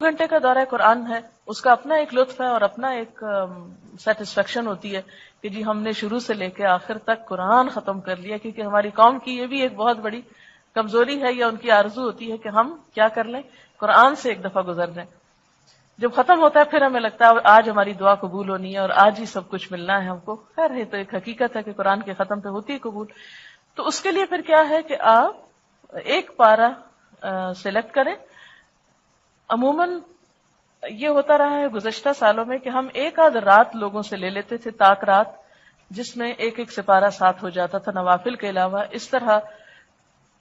گھنٹے کا دورہ قرآن ہے، اس کا اپنا ایک لطف ہے اور اپنا ایک سیٹسفیکشن ہوتی ہے کہ جی ہم نے شروع سے لے کے آخر تک قرآن ختم کر لیا، کیونکہ ہماری قوم کی یہ بھی ایک بہت بڑی کمزوری ہے یا ان کی آرزو ہوتی ہے کہ ہم کیا کر لیں، قرآن سے ایک دفعہ گزر جائیں۔ جب ختم ہوتا ہے پھر ہمیں لگتا ہے آج ہماری دعا قبول ہونی ہے اور آج ہی سب کچھ ملنا ہے ہم کو۔ خیر ہے تو ایک حقیقت ہے کہ قرآن کے ختم پہ ہوتی ہے قبول۔ تو اس کے لیے پھر کیا ہے کہ آپ ایک پارہ سلیکٹ کریں۔ عموماً یہ ہوتا رہا ہے گزشتہ سالوں میں کہ ہم ایک آدھ رات لوگوں سے لے لیتے تھے، طاق رات، جس میں ایک ایک سپارہ ساتھ ہو جاتا تھا نوافل کے علاوہ۔ اس طرح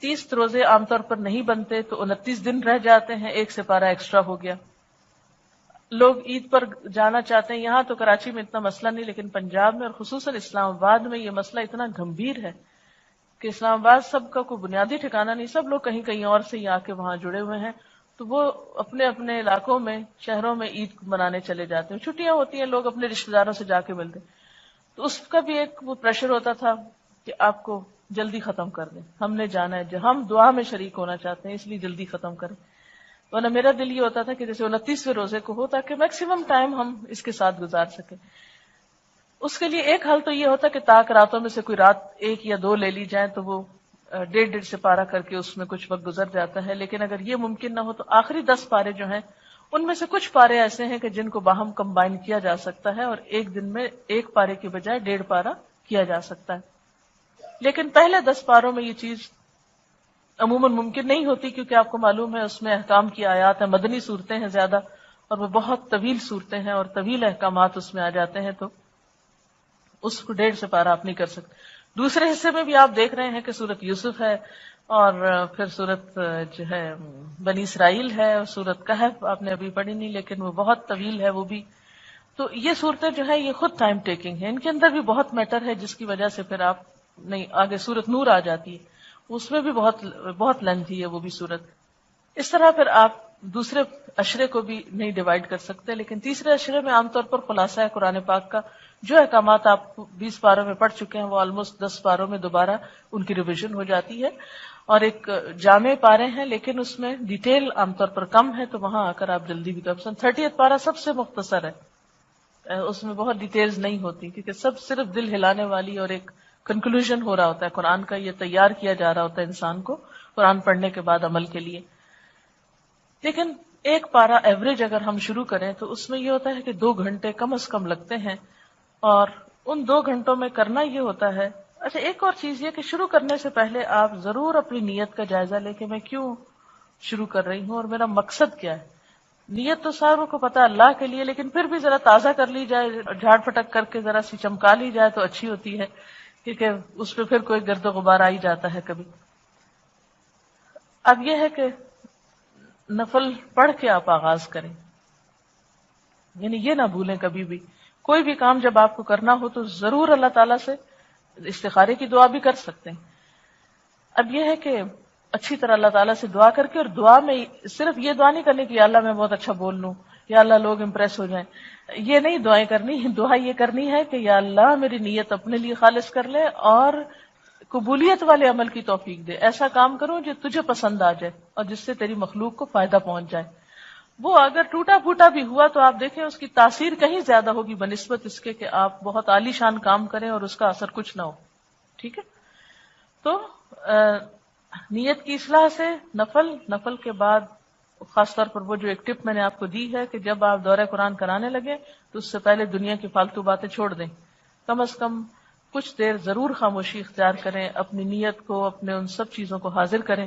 30 روزے عام طور پر نہیں بنتے تو 29 دن رہ جاتے ہیں، ایک سپارہ ایکسٹرا ہو گیا۔ لوگ عید پر جانا چاہتے ہیں، یہاں تو کراچی میں اتنا مسئلہ نہیں، لیکن پنجاب میں اور خصوصاً اسلام آباد میں یہ مسئلہ اتنا گمبھیر ہے کہ اسلام آباد سب کا کوئی بنیادی ٹھکانہ نہیں، سب لوگ کہیں کہیں اور سے ہی آ کے وہاں جڑے ہوئے ہیں، تو وہ اپنے اپنے علاقوں میں، شہروں میں عید منانے چلے جاتے ہیں۔ چھٹیاں ہوتی ہیں، لوگ اپنے رشتہ داروں سے جا کے ملتے ہیں، تو اس کا بھی ایک وہ پریشر ہوتا تھا کہ آپ کو جلدی ختم کر دیں، ہم نے جانا ہے، ہم دعا میں شریک ہونا چاہتے ہیں اس لیے جلدی ختم کریں۔ ورنہ میرا دل یہ ہوتا تھا کہ جیسے 29ویں روزے کو ہو تاکہ میکسیمم ٹائم ہم اس کے ساتھ گزار سکیں۔ اس کے لیے ایک حل تو یہ ہوتا کہ طاق راتوں میں سے کوئی رات ایک یا دو لے لی جائے تو وہ 1.5 سپارہ کر کے اس میں کچھ وقت گزر جاتا ہے، لیکن اگر یہ ممکن نہ ہو تو آخری 10 پارے جو ہیں ان میں سے کچھ پارے ایسے ہیں کہ جن کو باہم کمبائن کیا جا سکتا ہے اور ایک دن میں ایک پارے کے بجائے 1.5 پارہ کیا جا سکتا ہے۔ لیکن پہلے 10 پاروں میں یہ چیز عموماً ممکن نہیں ہوتی، کیونکہ آپ کو معلوم ہے اس میں احکام کی آیات ہیں، مدنی صورتیں ہیں زیادہ، اور وہ بہت طویل صورتیں ہیں اور طویل احکامات اس میں آ جاتے ہیں، تو اس کو 1.5 سپارہ آپ نہیں کر سکتے۔ دوسرے حصے میں بھی آپ دیکھ رہے ہیں کہ سورت یوسف ہے، اور پھر سورت جو ہے بنی اسرائیل ہے، اور سورت کہف آپ نے ابھی پڑھی نہیں لیکن وہ بہت طویل ہے وہ بھی۔ تو یہ صورتیں جو ہے یہ خود ٹائم ٹیکنگ ہے، ان کے اندر بھی بہت میٹر ہے جس کی وجہ سے پھر آپ نہیں آگے سورت نور آ جاتی ہے، اس میں بھی بہت لینتھی ہے وہ بھی صورت۔ اس طرح پھر آپ دوسرے اشرے کو بھی نہیں ڈیوائیڈ کر سکتے، لیکن تیسرے اشرے میں عام طور پر خلاصہ ہے قرآن پاک کا، جو احکامات آپ 20 پاروں میں پڑھ چکے ہیں وہ آلموسٹ 10 پاروں میں دوبارہ ان کی ریویژن ہو جاتی ہے، اور ایک جامع پارے ہیں لیکن اس میں ڈیٹیل عام طور پر کم ہے، تو وہاں آ کر آپ جلدی بھی کر سکتے۔ 30 پارہ سب سے مختصر ہے، اس میں بہت ڈیٹیلز نہیں ہوتی، کیونکہ سب صرف دل ہلانے والی اور ایک کنکلوژن ہو رہا ہوتا ہے قرآن کا، یہ تیار کیا جا رہا ہوتا ہے انسان کو قرآن پڑھنے کے بعد عمل کے لیے۔ لیکن ایک پارہ ایوریج اگر ہم شروع کریں تو اس میں یہ ہوتا ہے کہ 2 گھنٹے کم از کم لگتے ہیں، اور ان 2 گھنٹوں میں کرنا یہ ہوتا ہے۔ اچھا ایک اور چیز یہ کہ شروع کرنے سے پہلے آپ ضرور اپنی نیت کا جائزہ لیں کہ میں کیوں شروع کر رہی ہوں اور میرا مقصد کیا ہے۔ نیت تو ساروں کو پتا اللہ کے لیے، لیکن پھر بھی ذرا تازہ کر لی جائے، جھاڑ پھٹک کر کے ذرا سی چمکا لی جائے تو اچھی ہوتی ہے، کیونکہ اس پہ پھر کوئی گرد و غبار آ ہی جاتا ہے کبھی۔ اب یہ ہے کہ نفل پڑھ کے آپ آغاز کریں، یعنی یہ نہ بھولیں کبھی بھی کوئی بھی کام جب آپ کو کرنا ہو تو ضرور اللہ تعالیٰ سے استخارے کی دعا بھی کر سکتے ہیں۔ اب یہ ہے کہ اچھی طرح اللہ تعالیٰ سے دعا کر کے، اور دعا میں صرف یہ دعا نہیں کرنی کہ یا اللہ میں بہت اچھا بول لوں، یا اللہ لوگ امپریس ہو جائیں، یہ نہیں دعائیں کرنی، دعا یہ کرنی ہے کہ یا اللہ میری نیت اپنے لیے خالص کر لے اور قبولیت والے عمل کی توفیق دے، ایسا کام کروں جو تجھے پسند آ جائے اور جس سے تیری مخلوق کو فائدہ پہنچ جائے۔ وہ اگر ٹوٹا پھوٹا بھی ہوا تو آپ دیکھیں اس کی تاثیر کہیں زیادہ ہوگی بنسبت اس کے کہ آپ بہت عالی شان کام کریں اور اس کا اثر کچھ نہ ہو۔ ٹھیک ہے، تو نیت کی اصلاح سے نفل کے بعد خاص طور پر وہ جو ایک ٹپ میں نے آپ کو دی ہے کہ جب آپ دورہ قرآن کرانے لگے تو اس سے پہلے دنیا کی فالتو باتیں چھوڑ دیں، کم از کم کچھ دیر ضرور خاموشی اختیار کریں، اپنی نیت کو، اپنے ان سب چیزوں کو حاضر کریں۔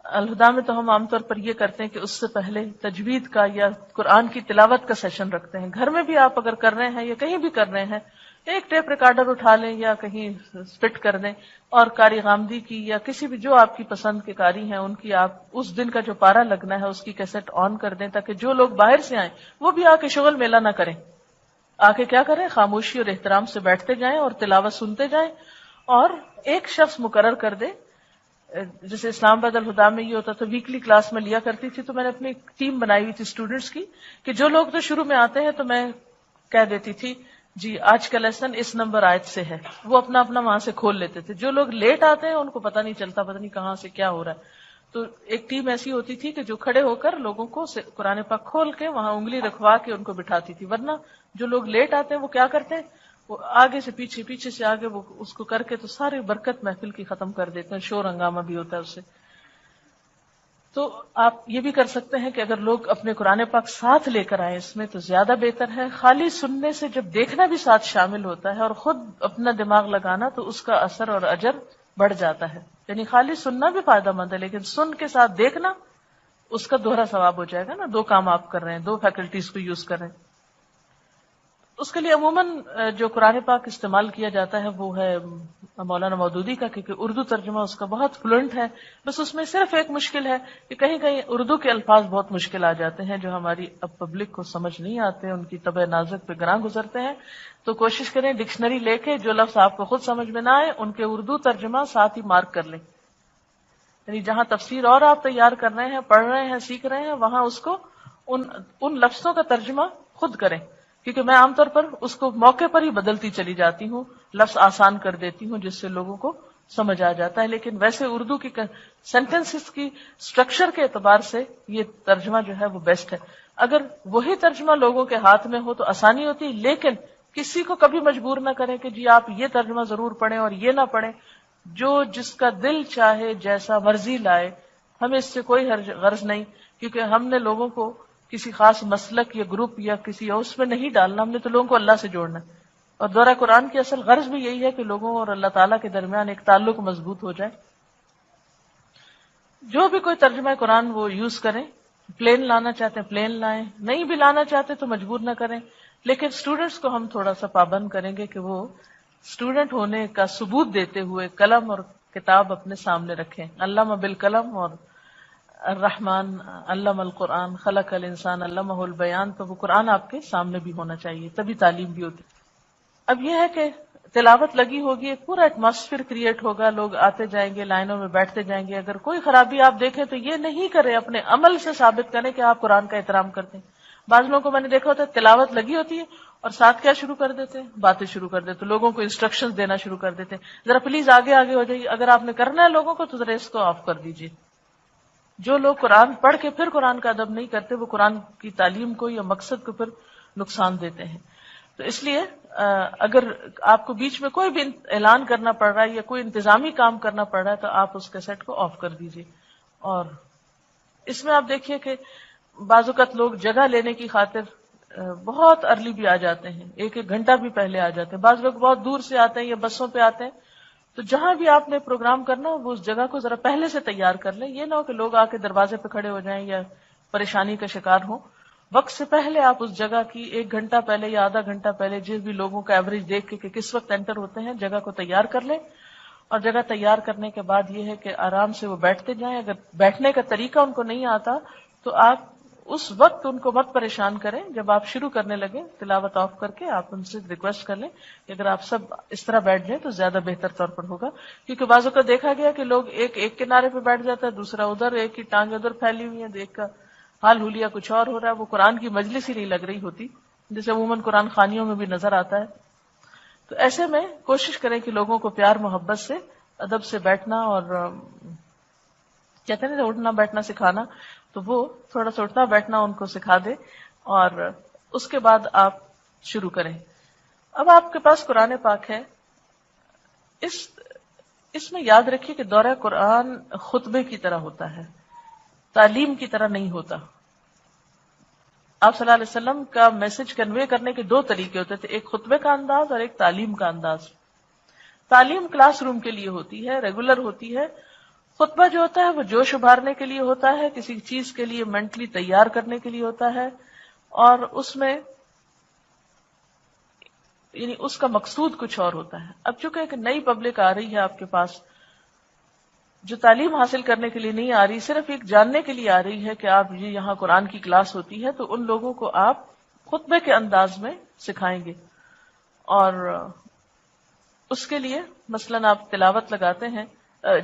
الہدا میں تو ہم عام طور پر یہ کرتے ہیں کہ اس سے پہلے تجوید کا یا قرآن کی تلاوت کا سیشن رکھتے ہیں۔ گھر میں بھی آپ اگر کر رہے ہیں یا کہیں بھی کر رہے ہیں، ایک ٹیپ ریکارڈر اٹھا لیں یا کہیں فٹ کر دیں، اور قاری غامدی کی یا کسی بھی جو آپ کی پسند کے قاری ہیں ان کی آپ اس دن کا جو پارہ لگنا ہے اس کی کیسٹ آن کر دیں، تاکہ جو لوگ باہر سے آئیں وہ بھی آ کے شغل میلہ نہ کریں، آ کے کیا کریں، خاموشی اور احترام سے بیٹھتے جائیں اور تلاوت سنتے جائیں، اور ایک شخص مقرر کر دے۔ جیسے اسلام آباد الہدا میں یہ ہوتا تھا، ویکلی کلاس میں لیا کرتی تھی، تو میں نے اپنی ٹیم بنائی ہوئی تھی اسٹوڈنٹس کی کہ جو لوگ تو شروع میں آتے ہیں تو میں کہہ دیتی تھی جی آج کا لیسن اس نمبر آیت سے ہے، وہ اپنا وہاں سے کھول لیتے تھے۔ جو لوگ لیٹ آتے ہیں ان کو پتہ نہیں چلتا، پتہ نہیں کہاں سے کیا ہو رہا ہے، تو ایک ٹیم ایسی ہوتی تھی کہ جو کھڑے ہو کر لوگوں کو قرآن پاک کھول کے وہاں انگلی رکھوا کے ان کو بٹھاتی تھی، ورنہ جو لوگ لیٹ آتے ہیں وہ کیا کرتے ہیں، وہ آگے سے پیچھے، پیچھے سے آگے، وہ اس کو کر کے تو ساری برکت محفل کی ختم کر دیتے ہیں، شور ہنگامہ بھی ہوتا ہے اس سے۔ تو آپ یہ بھی کر سکتے ہیں کہ اگر لوگ اپنے قرآن پاک ساتھ لے کر آئیں اس میں تو زیادہ بہتر ہے۔ خالی سننے سے جب دیکھنا بھی ساتھ شامل ہوتا ہے اور خود اپنا دماغ لگانا تو اس کا اثر اور اجر بڑھ جاتا ہے۔ یعنی خالی سننا بھی فائدہ مند ہے، لیکن سن کے ساتھ دیکھنا اس کا دوہرا ثواب ہو جائے گا نا، دو کام آپ کر رہے ہیں، دو فیکلٹیز کو یوز کر رہے ہیں۔ اس کے لیے عموماً جو قرآن پاک استعمال کیا جاتا ہے وہ ہے مولانا مودودی کا، کیونکہ اردو ترجمہ اس کا بہت فلوئنٹ ہے۔ بس اس میں صرف ایک مشکل ہے کہ کہیں کہیں اردو کے الفاظ بہت مشکل آ جاتے ہیں جو ہماری اب پبلک کو سمجھ نہیں آتے، ان کی طبع نازک پہ گراں گزرتے ہیں۔ تو کوشش کریں ڈکشنری لے کے جو لفظ آپ کو خود سمجھ میں نہ آئے ان کے اردو ترجمہ ساتھ ہی مارک کر لیں، یعنی جہاں تفسیر اور آپ تیار کر رہے ہیں، پڑھ رہے ہیں، سیکھ رہے ہیں، وہاں اس کو ان لفظوں کا ترجمہ خود کریں، کیونکہ میں عام طور پر اس کو موقع پر ہی بدلتی چلی جاتی ہوں، لفظ آسان کر دیتی ہوں جس سے لوگوں کو سمجھ آ جاتا ہے، لیکن ویسے اردو کی سینٹنسز کی سٹرکچر کے اعتبار سے یہ ترجمہ جو ہے وہ بیسٹ ہے۔ اگر وہی ترجمہ لوگوں کے ہاتھ میں ہو تو آسانی ہوتی ہے، لیکن کسی کو کبھی مجبور نہ کریں کہ جی آپ یہ ترجمہ ضرور پڑھیں اور یہ نہ پڑھیں، جو جس کا دل چاہے جیسا مرضی لائے، ہمیں اس سے کوئی غرض نہیں، کیونکہ ہم نے لوگوں کو کسی خاص مسلک یا گروپ یا کسی اس میں نہیں ڈالنا، ہم نے تو لوگوں کو اللہ سے جوڑنا ہے۔ اور دورہ قرآن کی اصل غرض بھی یہی ہے کہ لوگوں اور اللہ تعالیٰ کے درمیان ایک تعلق مضبوط ہو جائے۔ جو بھی کوئی ترجمہ قرآن وہ یوز کریں، پلین لانا چاہتے ہیں پلین لائیں، نہیں بھی لانا چاہتے تو مجبور نہ کریں، لیکن اسٹوڈنٹس کو ہم تھوڑا سا پابند کریں گے کہ وہ اسٹوڈنٹ ہونے کا ثبوت دیتے ہوئے قلم اور کتاب اپنے سامنے رکھیں۔ علامہ بالقلم اور الرحمن علم القرآن خلق الانسان علمہ البیان، تو وہ قرآن آپ کے سامنے بھی ہونا چاہیے، تبھی تعلیم بھی ہوتی۔ اب یہ ہے کہ تلاوت لگی ہوگی، ایک پورا ایٹماسفیئر کریٹ ہوگا، لوگ آتے جائیں گے، لائنوں میں بیٹھتے جائیں گے۔ اگر کوئی خرابی آپ دیکھیں تو یہ نہیں کریں، اپنے عمل سے ثابت کریں کہ آپ قرآن کا احترام کرتے ہیں۔ بعض لوگوں کو میں نے دیکھا ہوتا ہے تلاوت لگی ہوتی ہے اور ساتھ کیا شروع کر دیتے ہیں، باتیں شروع کر دیتے، لوگوں کو انسٹرکشنز دینا شروع کر دیتے ہیں، ذرا پلیز آگے آگے ہو جائیے، اگر آپ نے کرنا ہے لوگوں کو تو ذرا اس کو آف کر دیجیے۔ جو لوگ قرآن پڑھ کے پھر قرآن کا ادب نہیں کرتے وہ قرآن کی تعلیم کو یا مقصد کو پھر نقصان دیتے ہیں۔ تو اس لیے اگر آپ کو بیچ میں کوئی بھی اعلان کرنا پڑ رہا ہے یا کوئی انتظامی کام کرنا پڑ رہا ہے تو آپ اس کیسٹ کو آف کر دیجیے۔ اور اس میں آپ دیکھیے کہ بعض اوقات لوگ جگہ لینے کی خاطر بہت ارلی بھی آ جاتے ہیں، ایک ایک گھنٹہ بھی پہلے آ جاتے ہیں، بعض لوگ بہت دور سے آتے ہیں یا بسوں پہ آتے ہیں۔ تو جہاں بھی آپ نے پروگرام کرنا ہو وہ اس جگہ کو ذرا پہلے سے تیار کر لیں، یہ نہ ہو کہ لوگ آ کے دروازے پہ کھڑے ہو جائیں یا پریشانی کا شکار ہوں۔ وقت سے پہلے آپ اس جگہ کی ایک گھنٹہ پہلے یا آدھا گھنٹہ پہلے جس بھی لوگوں کا ایوریج دیکھ کے کہ کس وقت انٹر ہوتے ہیں جگہ کو تیار کر لیں، اور جگہ تیار کرنے کے بعد یہ ہے کہ آرام سے وہ بیٹھتے جائیں۔ اگر بیٹھنے کا طریقہ ان کو نہیں آتا تو آپ اس وقت ان کو مت پریشان کریں، جب آپ شروع کرنے لگے تلاوت آف کر کے آپ ان سے ریکویسٹ کر لیں کہ اگر آپ سب اس طرح بیٹھ جائیں تو زیادہ بہتر طور پر ہوگا، کیونکہ بعضوں کا دیکھا گیا کہ لوگ ایک کنارے پہ بیٹھ جاتا ہے، دوسرا ادھر، ایک کی ٹانگ ادھر پھیلی ہوئی ہے، ایک کا حال حلیہ کچھ اور ہو رہا ہے، وہ قرآن کی مجلس ہی نہیں لگ رہی ہوتی، جیسے عموماً قرآن خوانیوں میں بھی نظر آتا ہے۔ تو ایسے میں کوشش کریں کہ لوگوں کو پیار محبت سے ادب سے بیٹھنا، اور کہتے ہیں اٹھنا بیٹھنا سکھانا، تو وہ تھوڑا سا اٹھنا بیٹھنا ان کو سکھا دے، اور اس کے بعد آپ شروع کریں۔ اب آپ کے پاس قرآن پاک ہے، اس میں یاد رکھیے کہ دورہ قرآن خطبے کی طرح ہوتا ہے، تعلیم کی طرح نہیں ہوتا۔ آپ صلی اللہ علیہ وسلم کا میسج کنوے کرنے کے دو طریقے ہوتے تھے، ایک خطبے کا انداز اور ایک تعلیم کا انداز۔ تعلیم کلاس روم کے لیے ہوتی ہے، ریگولر ہوتی ہے۔ خطبہ جو ہوتا ہے وہ جوش ابھارنے کے لیے ہوتا ہے، کسی چیز کے لیے مینٹلی تیار کرنے کے لیے ہوتا ہے، اور اس میں یعنی اس کا مقصود کچھ اور ہوتا ہے۔ اب چونکہ ایک نئی پبلک آ رہی ہے آپ کے پاس جو تعلیم حاصل کرنے کے لیے نہیں آ رہی، صرف ایک جاننے کے لیے آ رہی ہے کہ آپ یہ یہاں قرآن کی کلاس ہوتی ہے، تو ان لوگوں کو آپ خطبے کے انداز میں سکھائیں گے۔ اور اس کے لیے مثلاً آپ تلاوت لگاتے ہیں،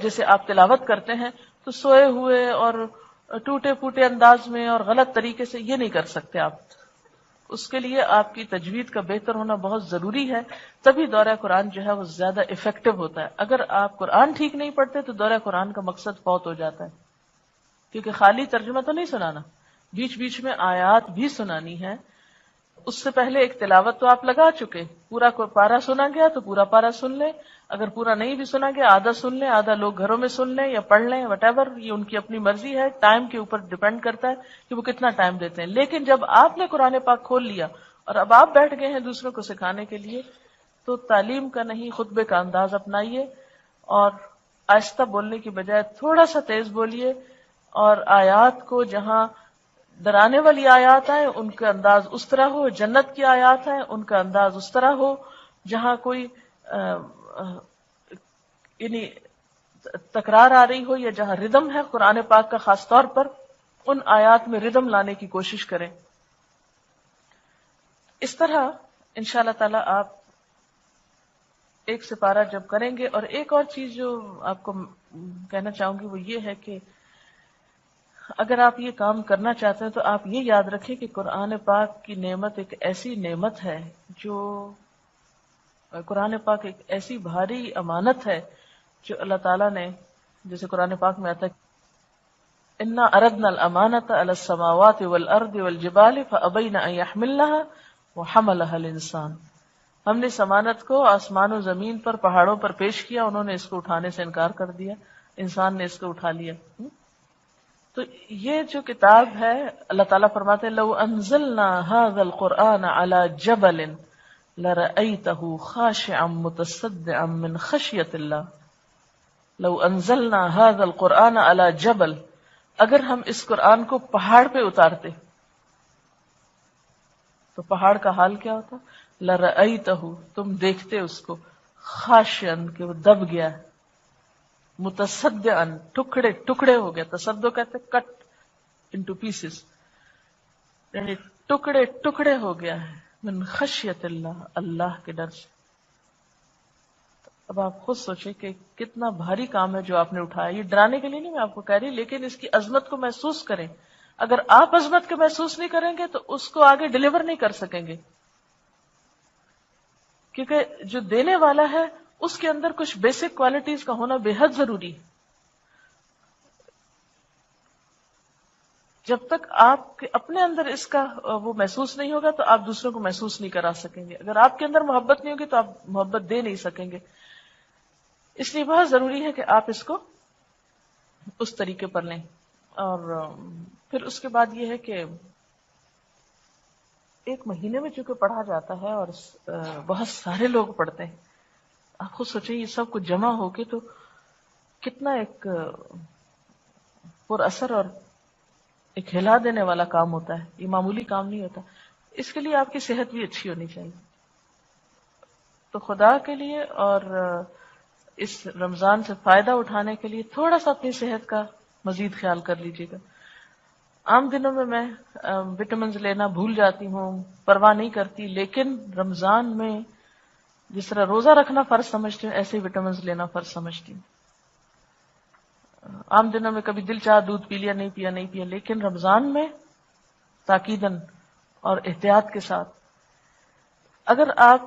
جیسے آپ تلاوت کرتے ہیں تو سوئے ہوئے اور ٹوٹے پھوٹے انداز میں اور غلط طریقے سے یہ نہیں کر سکتے آپ۔ اس کے لیے آپ کی تجوید کا بہتر ہونا بہت ضروری ہے، تبھی دورہ قرآن جو ہے وہ زیادہ افیکٹو ہوتا ہے۔ اگر آپ قرآن ٹھیک نہیں پڑھتے تو دورہ قرآن کا مقصد فوت ہو جاتا ہے۔ کیونکہ خالی ترجمہ تو نہیں سنانا، بیچ بیچ میں آیات بھی سنانی ہے. اس سے پہلے ایک تلاوت تو آپ لگا چکے، پورا کوئی پارا سنا گیا تو پورا پارا سن لیں، اگر پورا نہیں بھی سنا گیا آدھا سن لیں، آدھا لوگ گھروں میں سن لیں یا پڑھ لیں، وٹ ایور، یہ ان کی اپنی مرضی ہے، ٹائم کے اوپر ڈیپینڈ کرتا ہے کہ وہ کتنا ٹائم دیتے ہیں. لیکن جب آپ نے قرآن پاک کھول لیا اور اب آپ بیٹھ گئے ہیں دوسروں کو سکھانے کے لیے، تو تعلیم کا نہیں خطبے کا انداز اپنائیے، اور آہستہ بولنے کی بجائے تھوڑا سا تیز بولیے، اور آیات کو جہاں ڈرانے والی آیات ہیں ان کا انداز اس طرح ہو، جنت کی آیات ہیں ان کا انداز اس طرح ہو، جہاں کوئی یعنی تکرار آ رہی ہو یا جہاں ردم ہے قرآن پاک کا خاص طور پر، ان آیات میں ردم لانے کی کوشش کریں. اس طرح انشاءاللہ تعالی آپ ایک سپارہ جب کریں گے. اور ایک اور چیز جو آپ کو کہنا چاہوں گی وہ یہ ہے کہ اگر آپ یہ کام کرنا چاہتے ہیں تو آپ یہ یاد رکھیں کہ قرآن پاک کی نعمت ایک ایسی نعمت ہے، جو قرآن پاک ایک ایسی بھاری امانت ہے جو اللہ تعالیٰ نے، جیسے قرآن پاک میں آتا ہے انا اردنا الامانۃ علی السماوات والارض والجبال فابین ان یحملنها وحملها الانسان. ہم نے اس امانت کو آسمان و زمین پر، پہاڑوں پر پیش کیا، انہوں نے اس کو اٹھانے سے انکار کر دیا، انسان نے اس کو اٹھا لیا. تو یہ جو کتاب ہے، اللہ تعالیٰ فرماتے ہیں لو انزلنا هذا القرآن على جبل لرأيته خاشعا متصدعا من خشية الله. لو انزلنا هذا القرآن على جبل، اگر ہم اس قرآن کو پہاڑ پہ اتارتے تو پہاڑ کا حال کیا ہوتا؟ لرأيته، تم دیکھتے اس کو، خاشعا، کہ وہ دب گیا ہے، متصدعا، ٹکڑے ٹکڑے ہو گیا. تصدع کہتے کٹ انٹو پیسز، یعنی ٹکڑے ٹکڑے ہو گیا ہے، من خشیت اللہ، اللہ کے ڈر سے. اب آپ خود سوچیں کہ کتنا بھاری کام ہے جو آپ نے اٹھایا. یہ ڈرانے کے لیے نہیں میں آپ کو کہہ رہی، لیکن اس کی عظمت کو محسوس کریں. اگر آپ عظمت کو محسوس نہیں کریں گے تو اس کو آگے ڈیلیور نہیں کر سکیں گے، کیونکہ جو دینے والا ہے اس کے اندر کچھ بیسک کوالٹیز کا ہونا بے حد ضروری ہے. جب تک آپ کے اپنے اندر اس کا وہ محسوس نہیں ہوگا تو آپ دوسروں کو محسوس نہیں کرا سکیں گے. اگر آپ کے اندر محبت نہیں ہوگی تو آپ محبت دے نہیں سکیں گے. اس لیے بہت ضروری ہے کہ آپ اس کو اس طریقے پر لیں. اور پھر اس کے بعد یہ ہے کہ ایک مہینے میں چونکہ پڑھا جاتا ہے اور بہت سارے لوگ پڑھتے ہیں، آپ خود سوچیں یہ سب کچھ جمع ہو کے تو کتنا ایک پر اثر اور ایک ہلا دینے والا کام ہوتا ہے. یہ معمولی کام نہیں ہوتا. اس کے لیے آپ کی صحت بھی اچھی ہونی چاہیے. تو خدا کے لیے اور اس رمضان سے فائدہ اٹھانے کے لیے تھوڑا سا اپنی صحت کا مزید خیال کر لیجیے گا. عام دنوں میں وٹامنز لینا بھول جاتی ہوں، پرواہ نہیں کرتی، لیکن رمضان میں جس طرح روزہ رکھنا فرض سمجھتی ہوں ایسے ہی وٹامنز لینا فرض سمجھتی ہوں. عام دنوں میں کبھی دل چاہ دودھ پی لیا، نہیں پیا نہیں پیا، لیکن رمضان میں تاکیداً اور احتیاط کے ساتھ. اگر آپ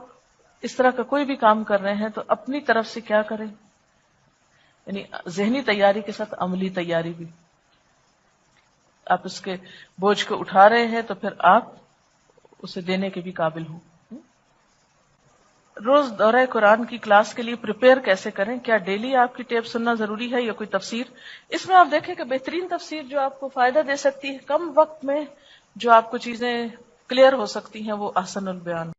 اس طرح کا کوئی بھی کام کر رہے ہیں تو اپنی طرف سے کیا کریں، یعنی ذہنی تیاری کے ساتھ عملی تیاری بھی. آپ اس کے بوجھ کو اٹھا رہے ہیں تو پھر آپ اسے دینے کے بھی قابل ہوں. روز دورہ قرآن کی کلاس کے لیے پریپیئر کیسے کریں؟ کیا ڈیلی آپ کی ٹیپ سننا ضروری ہے یا کوئی تفسیر؟ اس میں آپ دیکھیں کہ بہترین تفسیر جو آپ کو فائدہ دے سکتی ہے کم وقت میں جو آپ کو چیزیں کلیئر ہو سکتی ہیں وہ احسن البیان.